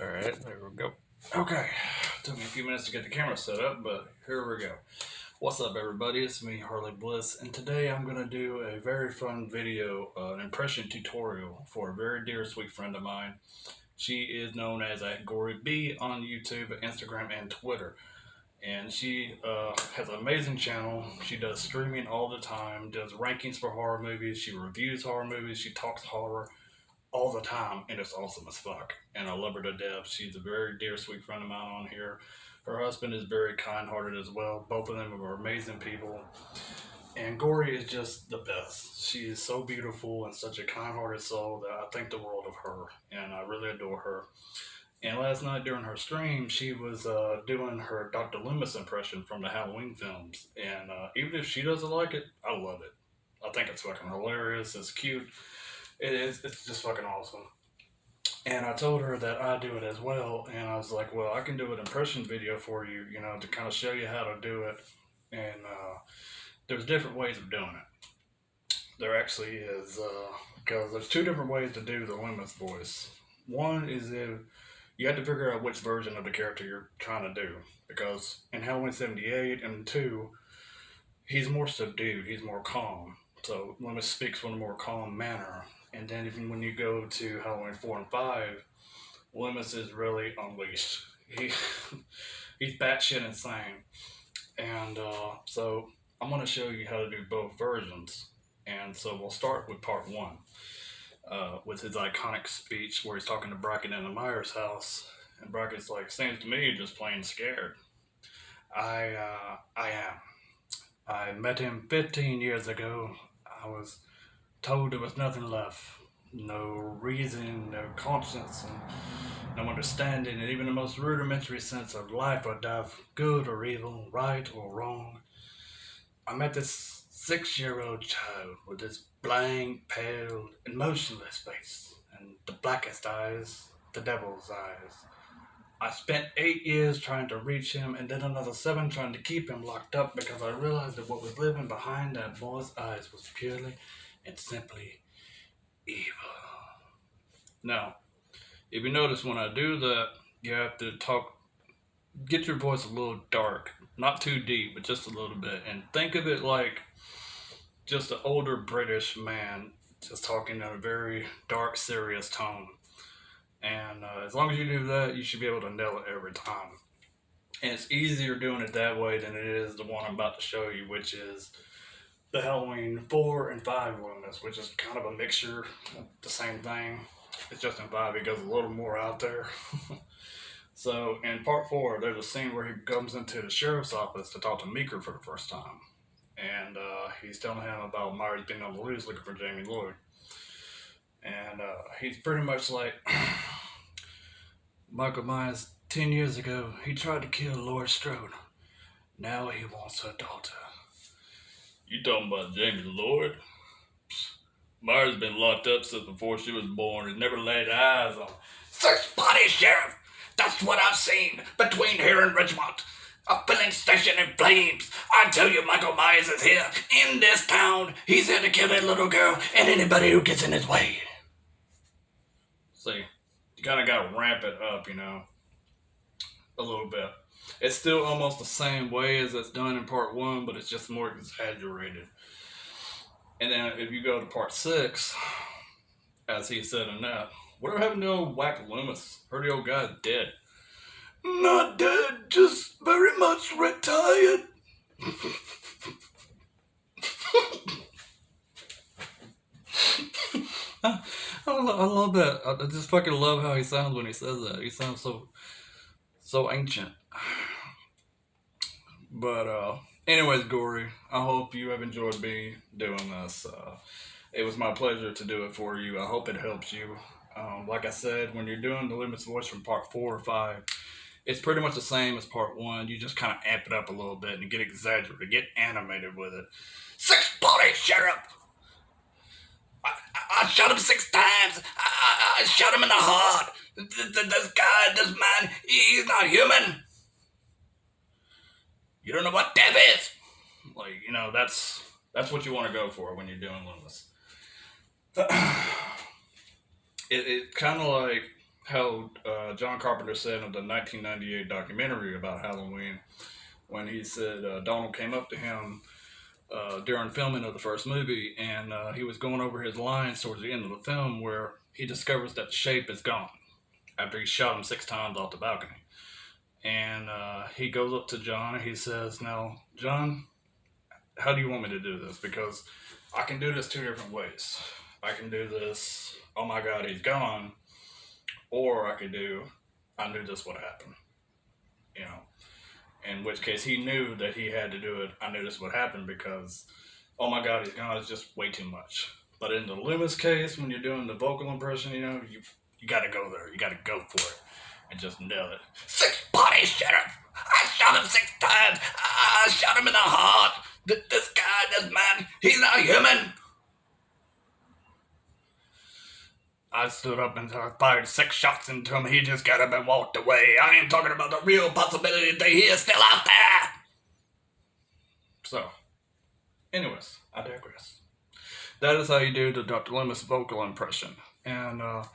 Alright, there we go. Okay, took me a few minutes to get the camera set up, but here we go. What's up, everybody? It's me, Harley Bliss, and today I'm going to do a very fun video, an impression tutorial for a very dear, sweet friend of mine. She is known as Gory B on YouTube, Instagram, and Twitter. And she has an amazing channel. She does streaming all the time, does rankings for horror movies, she reviews horror movies, she talks horror all the time, and it's awesome as fuck. And I love her to death. She's a very dear, sweet friend of mine on here. Her husband is very kind-hearted as well. Both of them are amazing people. And Gory is just the best. She is so beautiful and such a kind-hearted soul that I think the world of her, and I really adore her. And last night during her stream, she was doing her Dr. Loomis impression from the Halloween films. And even if she doesn't like it, I love it. I think it's fucking hilarious. It's cute. It's just fucking awesome. And I told her that I do it as well. And I was like, well, I can do an impression video for you, to kind of show you how to do it. And there's different ways of doing it. There actually is, because there's two different ways to do the Loomis voice. One is if you have to figure out which version of the character you're trying to do. Because in Halloween 78 and 2, he's more subdued, he's more calm. So Loomis speaks in a more calm manner. And then even when you go to Halloween 4 and 5, Loomis is really unleashed. He's batshit insane. And so I'm going to show you how to do both versions. And so we'll start with part 1. With his iconic speech where he's talking to Bracken in the Myers house. And Bracken's like, seems to me you're just plain scared. I am. I met him 15 years ago. I was told there was nothing left. No reason, no conscience, and no understanding, and even the most rudimentary sense of life or death, good or evil, right or wrong. I met this 6-year-old child with this blank, pale, and motionless face, and the blackest eyes, the devil's eyes. I spent 8 years trying to reach him, and then another 7 trying to keep him locked up because I realized that what was living behind that boy's eyes was purely and simply evil. Now, if you notice when I do that, you have to get your voice a little dark, not too deep, but just a little bit, and think of it like just an older British man just talking in a very dark, serious tone. And as long as you do that, you should be able to nail it every time. And it's easier doing it that way than it is the one I'm about to show you, which is the Halloween 4 and 5 Loomis, which is kind of a mixture of the same thing. It's just in 5, it goes a little more out there. So in part 4, there's a scene where he comes into the sheriff's office to talk to Meeker for the first time. And he's telling him about Myers being on the loose looking for Jamie Lloyd. And he's pretty much like, Michael Myers, 10 years ago, he tried to kill Laura Strode. Now he wants her daughter. You talking about Jamie Lloyd? Myers been locked up since before she was born and never laid eyes on. 6 bodies, Sheriff! That's what I've seen between here and Richmond. A filling station in flames. I tell you, Michael Myers is here in this town. He's here to kill that little girl and anybody who gets in his way. See, you kind of got to ramp it up, a little bit. It's still almost the same way as it's done in part 1, but it's just more exaggerated. And then if you go to part 6, as he said in that, whatever happened to old Whack Loomis? Heard the old guy's dead. Not dead, just very much retired. I love that. I just fucking love how he sounds when he says that. He sounds so ancient. But anyways, Gory, I hope you have enjoyed me doing this. It was my pleasure to do it for you. I hope it helps you. Like I said, when you're doing the Loomis voice from part 4 or 5, it's pretty much the same as part 1. You just kind of amp it up a little bit and get exaggerated, get animated with it. 6 bodies, Sheriff! I shot him 6 times. I shot him in the heart. This guy, this man, he's not human. You don't know what death is. Like, that's what you want to go for when you're doing Loomis. It's kind of like how John Carpenter said in the 1998 documentary about Halloween, when he said Donald came up to him during filming of the first movie, and he was going over his lines towards the end of the film where he discovers that the shape is gone after he shot him 6 times off the balcony. And he goes up to John and he says, "Now, John, how do you want me to do this? Because I can do this 2 different ways. I can do this, oh my God, he's gone, or I could do, I knew this would happen, you know." In which case, he knew that he had to do it. I knew this would happen because, oh my God, he's gone. It's just way too much. But in the Loomis case, when you're doing the vocal impression, you got to go there. You got to go for it and just nail it. 6 bodies, Sheriff. I shot him 6 times. I shot him in the heart. This guy, this man, he's not human. I stood up and I fired 6 shots into him. He just got up and walked away. I ain't talking about the real possibility that he is still out there. So, anyways, I digress. That is how you do the Dr. Loomis vocal impression. And I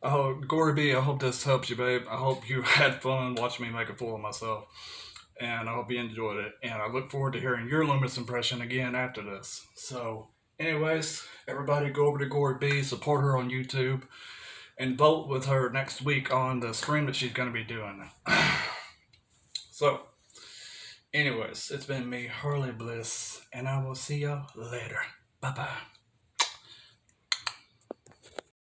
hope, Gory B, I hope this helps you, babe. I hope you had fun watching me make a fool of myself. And I hope you enjoyed it. And I look forward to hearing your Loomis impression again after this. So, anyways, everybody go over to Gory B, support her on YouTube, and vote with her next week on the stream that she's going to be doing. So, anyways, it's been me, Harley Bliss, and I will see y'all later. Bye-bye.